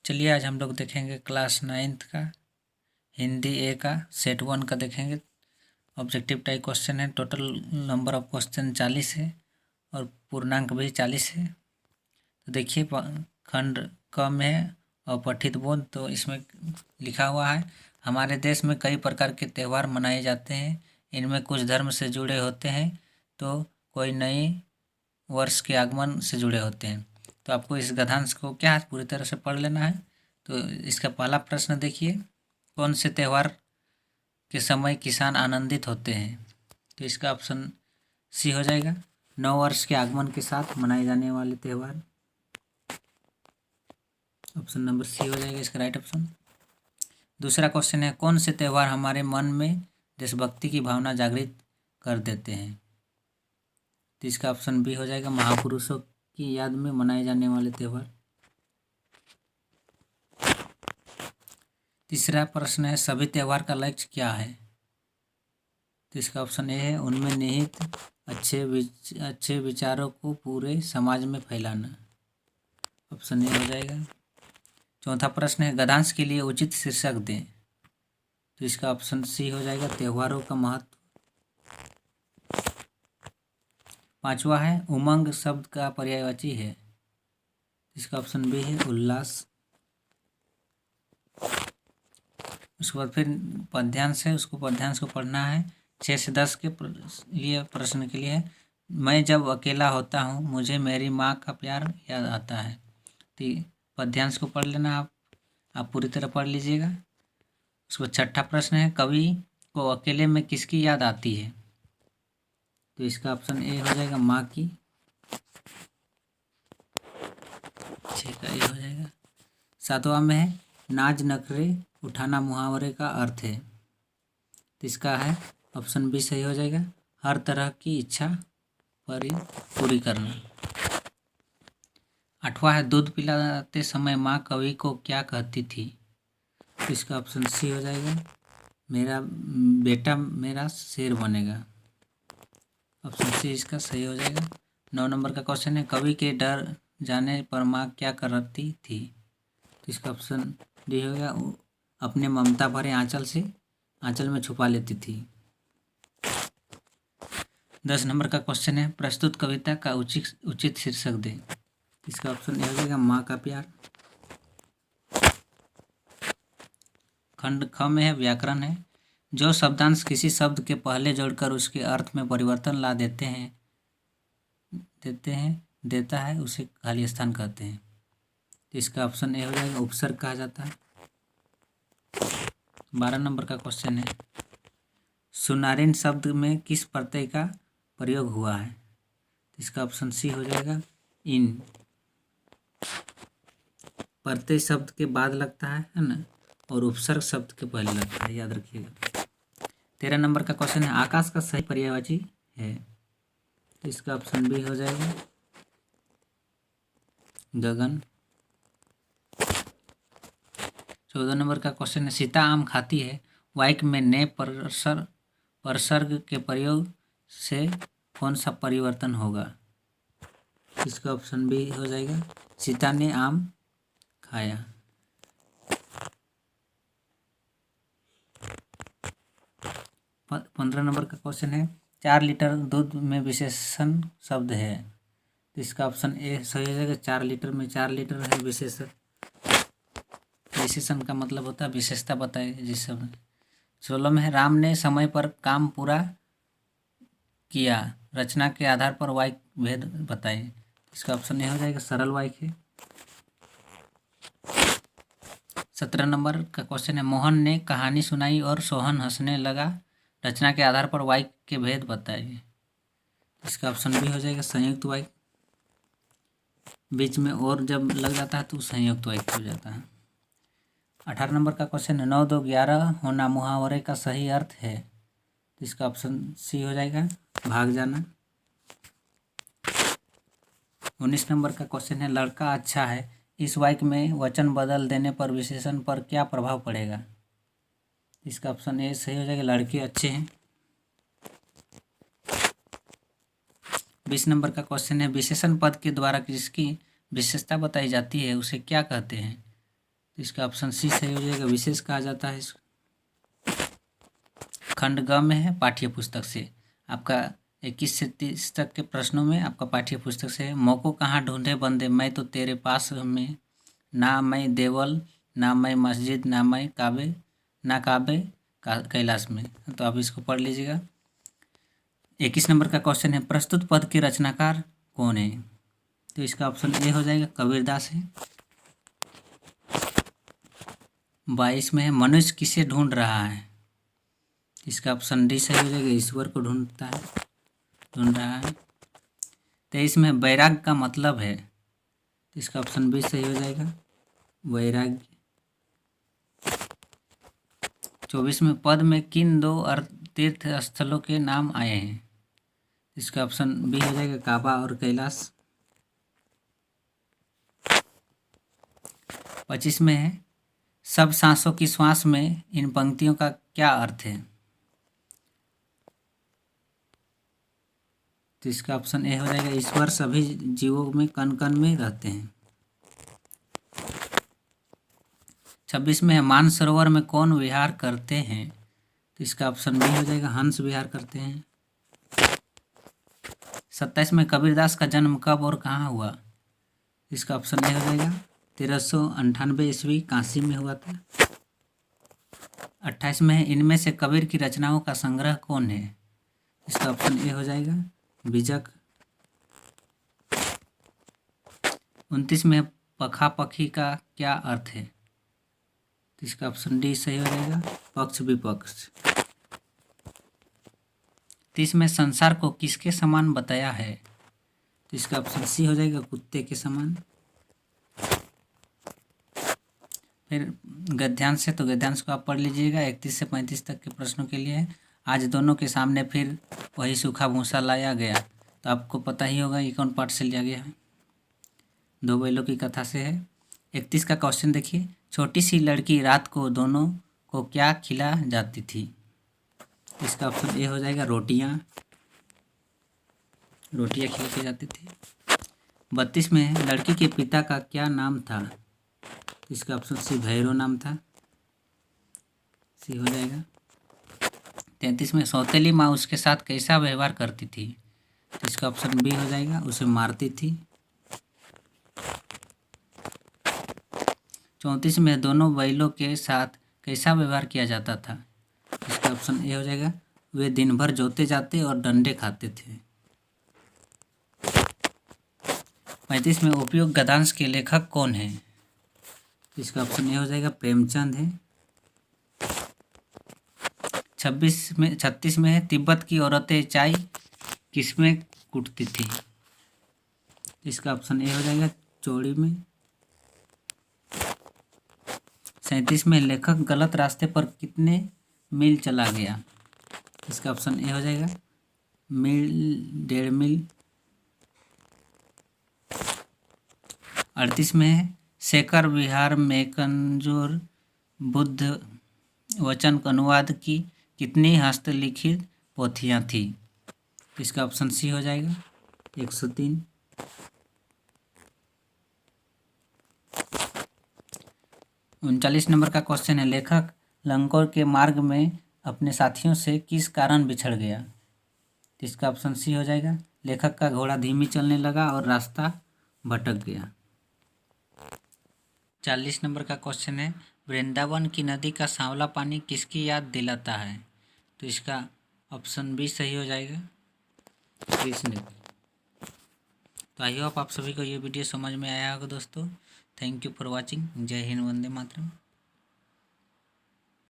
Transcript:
चलिए आज हम लोग देखेंगे क्लास 9th का हिंदी ए का सेट 1 का देखेंगे। ऑब्जेक्टिव टाइप क्वेश्चन है। टोटल नंबर ऑफ क्वेश्चन 40 है और पूर्णांक भी 40 है। तो देखिए खंड क में है और पठित बोध। तो इसमें लिखा हुआ है हमारे देश में कई प्रकार के त्यौहार मनाए जाते हैं। इनमें कुछ धर्म से जुड़े होते हैं तो कोई नए वर्ष के आगमन से जुड़े होते हैं। तो आपको इस गद्यांश को क्या पूरी तरह से पढ़ लेना है। तो इसका पहला प्रश्न देखिए, कौन से त्यौहार के समय किसान आनंदित होते हैं। तो इसका ऑप्शन सी हो जाएगा, नव वर्ष के आगमन के साथ मनाए जाने वाले त्यौहार। ऑप्शन नंबर सी हो जाएगा इसका राइट ऑप्शन। दूसरा क्वेश्चन है, कौन से त्यौहार हमारे मन में देशभक्ति की भावना जागृत कर देते हैं। तो इसका ऑप्शन बी हो जाएगा, महापुरुषों की याद में मनाए जाने वाले त्यौहार। तीसरा प्रश्न है, सभी त्यौहार का लक्ष्य क्या है। तो इसका ऑप्शन ए है, उनमें निहित अच्छे विचारों को पूरे समाज में फैलाना। ऑप्शन ए हो जाएगा। चौथा प्रश्न है, गद्यांश के लिए उचित शीर्षक दें। तो इसका ऑप्शन सी हो जाएगा, त्यौहारों का महत्व। पांचवा है, उमंग शब्द का पर्यायवाची है। इसका ऑप्शन बी है, उल्लास। उसके बाद फिर पद्यांश है, उसको पद्यांश को पढ़ना है। 6 से 10 के लिए प्रश्न के लिए है, मैं जब अकेला होता हूँ मुझे मेरी माँ का प्यार याद आता है। तो पद्यांश को पढ़ लेना आप पूरी तरह पढ़ लीजिएगा। उसको छठा प्रश्न है, कवि को अकेले में किसकी याद आती है। तो इसका ऑप्शन ए हो जाएगा, माँ की। 6 का ए हो जाएगा। सातवां में है, नाज नखरे उठाना मुहावरे का अर्थ है। तो इसका है ऑप्शन बी सही हो जाएगा, हर तरह की इच्छा पूरी करना। आठवां है, दूध पिलाते समय माँ कवि को क्या कहती थी। तो इसका ऑप्शन सी हो जाएगा, मेरा बेटा मेरा शेर बनेगा। ऑप्शन सी इसका सही हो जाएगा। 9 नंबर का क्वेश्चन है, कवि के डर जाने पर माँ क्या करती थी। तो इसका ऑप्शन डी हो गया, अपने ममता भरे आंचल में छुपा लेती थी। 10 नंबर का क्वेश्चन है, प्रस्तुत कविता का उचित शीर्षक दें। इसका ऑप्शन ए हो जाएगा, माँ का प्यार। खंड ख में है, व्याकरण है। जो शब्दांश किसी शब्द के पहले जोड़कर उसके अर्थ में परिवर्तन ला देता है उसे खाली स्थान कहते हैं। तो इसका ऑप्शन ए हो जाएगा, उपसर्ग कहा जाता है। 12 नंबर का क्वेश्चन है, सुनारिन शब्द में किस प्रत्यय का प्रयोग हुआ है। तो इसका ऑप्शन सी हो जाएगा, इन। प्रत्यय शब्द के बाद लगता है ना, और उपसर्ग शब्द के पहले लगता है, याद रखिएगा। 13 नंबर का क्वेश्चन है, आकाश का सही पर्यायवाची है। तो इसका ऑप्शन बी हो जाएगा, गगन। 14 नंबर का क्वेश्चन है, सीता आम खाती है वाक्य में ने परसर्ग के प्रयोग से कौन सा परिवर्तन होगा। इसका ऑप्शन बी हो जाएगा, सीता ने आम खाया। 15 नंबर का क्वेश्चन है, 4 लीटर दूध में विशेषण शब्द है। तो इसका ऑप्शन ए सही हो जाएगा, 4 लीटर में 4 लीटर है विशेषण का मतलब होता है विशेषता बताए जिस सब। 16 में है, राम ने समय पर काम पूरा किया, रचना के आधार पर वाक्य भेद बताए। इसका ऑप्शन ए हो जाएगा, सरल वाक्य है। 17 नंबर का क्वेश्चन है, मोहन ने कहानी सुनाई और सोहन हंसने लगा, रचना के आधार पर वाक्य के भेद बताइए। इसका ऑप्शन बी हो जाएगा, संयुक्त वाक्य। बीच में और जब लग जाता है तो संयुक्त वाक्य हो जाता है। 18 नंबर का क्वेश्चन है, 9 2 11 होना मुहावरे का सही अर्थ है। तो इसका ऑप्शन सी हो जाएगा, भाग जाना। 19 नंबर का क्वेश्चन है, लड़का अच्छा है, इस वाक्य में वचन बदल देने पर विशेषण पर क्या प्रभाव पड़ेगा। इसका ऑप्शन ए सही हो जाएगा, लड़के अच्छे हैं। 20 नंबर का क्वेश्चन है, विशेषण पद के द्वारा जिसकी विशेषता बताई जाती है उसे क्या कहते हैं। तो इसका ऑप्शन सी सही हो जाएगा, विशेष कहा जाता है इसको। खंड ग में है पाठ्य पुस्तक से। आपका 21 से 30 तक के प्रश्नों में आपका पाठ्य पुस्तक से है। मौको कहाँ ढूंढे बंदे, मैं तो तेरे पास में, ना मैं देवल, ना मैं मस्जिद, ना मैं काबे, ना काबे कैलाश में। तो आप इसको पढ़ लीजिएगा। 21 नंबर का क्वेश्चन है, प्रस्तुत पद के रचनाकार कौन है? तो इसका ऑप्शन ए हो जाएगा, कबीरदास है। 22 में है, मनुष्य किसे ढूंढ रहा है? इसका ऑप्शन डी सही हो जाएगा, ईश्वर को ढूंढ रहा है। 23 में वैराग्य का मतलब है, तो इसका ऑप्शन बी सही हो जाएगा, वैराग्य। 24 में पद में किन दो तीर्थ स्थलों के नाम आए हैं? इसका ऑप्शन बी हो जाएगा, काबा और कैलाश। 25 में है, सब सांसों की श्वास में इन पंक्तियों का क्या अर्थ है? तो इसका ऑप्शन ए हो जाएगा, ईश्वर सभी जीवों में कण कण में रहते हैं। 26 में है, मानसरोवर में कौन विहार करते हैं? तो इसका ऑप्शन बी हो जाएगा, हंस विहार करते हैं। 27 में कबीरदास का जन्म कब और कहाँ हुआ? इसका ऑप्शन ए हो जाएगा, 1398 ईस्वी काशी में हुआ था। 28 में है, इनमें से कबीर की रचनाओं का संग्रह कौन है? इसका ऑप्शन ए हो जाएगा, बीजक। 29 में पखा पखी का क्या अर्थ है? तो इसका ऑप्शन डी सही हो जाएगा, पक्ष विपक्ष। 30 में संसार को किसके समान बताया है? तो इसका ऑप्शन सी हो जाएगा, कुत्ते के समान। फिर गद्यांश है, तो गद्यांश को आप पढ़ लीजिएगा। 31 से 35 तक के प्रश्नों के लिए है। आज दोनों के सामने फिर वही सूखा भूसा लाया गया। तो आपको पता ही होगा ये कौन पाठ से लिया गया है, दो बैलों की कथा से है। 31 का क्वेश्चन देखिए, छोटी सी लड़की रात को दोनों को क्या खिला जाती थी? इसका ऑप्शन ए हो जाएगा, रोटियां खिलाई की जाती थी। 32 में है, लड़की के पिता का क्या नाम था? इसका ऑप्शन सी, भैरव नाम था, सी हो जाएगा। 33 में सौतेली माँ उसके साथ कैसा व्यवहार करती थी? इसका ऑप्शन बी हो जाएगा, उसे मारती थी। 34 में दोनों बैलों के साथ कैसा व्यवहार किया जाता था? इसका ऑप्शन ए हो जाएगा, वे दिन भर जोते जाते और डंडे खाते थे। 35 में उपयोग गद्यांश के लेखक कौन है? इसका ऑप्शन ए हो जाएगा, प्रेमचंद है। 36 में है, तिब्बत की औरतें चाय किसमें कूटती थी? इसका ऑप्शन ए हो जाएगा, चौड़ी में। 37 में लेखक गलत रास्ते पर कितने मील चला गया? इसका ऑप्शन ए हो जाएगा, मील, 1.5 मील। 38 में है, शेखर विहार में कंजूर बुद्ध वचन अनुवाद की कितनी हस्तलिखित पोथियाँ थी? इसका ऑप्शन सी हो जाएगा, 103। 39 नंबर का क्वेश्चन है, लेखक लंगोर के मार्ग में अपने साथियों से किस कारण बिछड़ गया? इसका ऑप्शन सी हो जाएगा, लेखक का घोड़ा धीमी चलने लगा और रास्ता भटक गया। 40 नंबर का क्वेश्चन है, वृंदावन की नदी का सांवला पानी किसकी याद दिलाता है? तो इसका ऑप्शन बी सही हो जाएगा, कृष्ण। तो आई होप आप सभी को ये वीडियो समझ में आया होगा दोस्तों। Thank you for watching. जय हिंद, वंदे मातरम।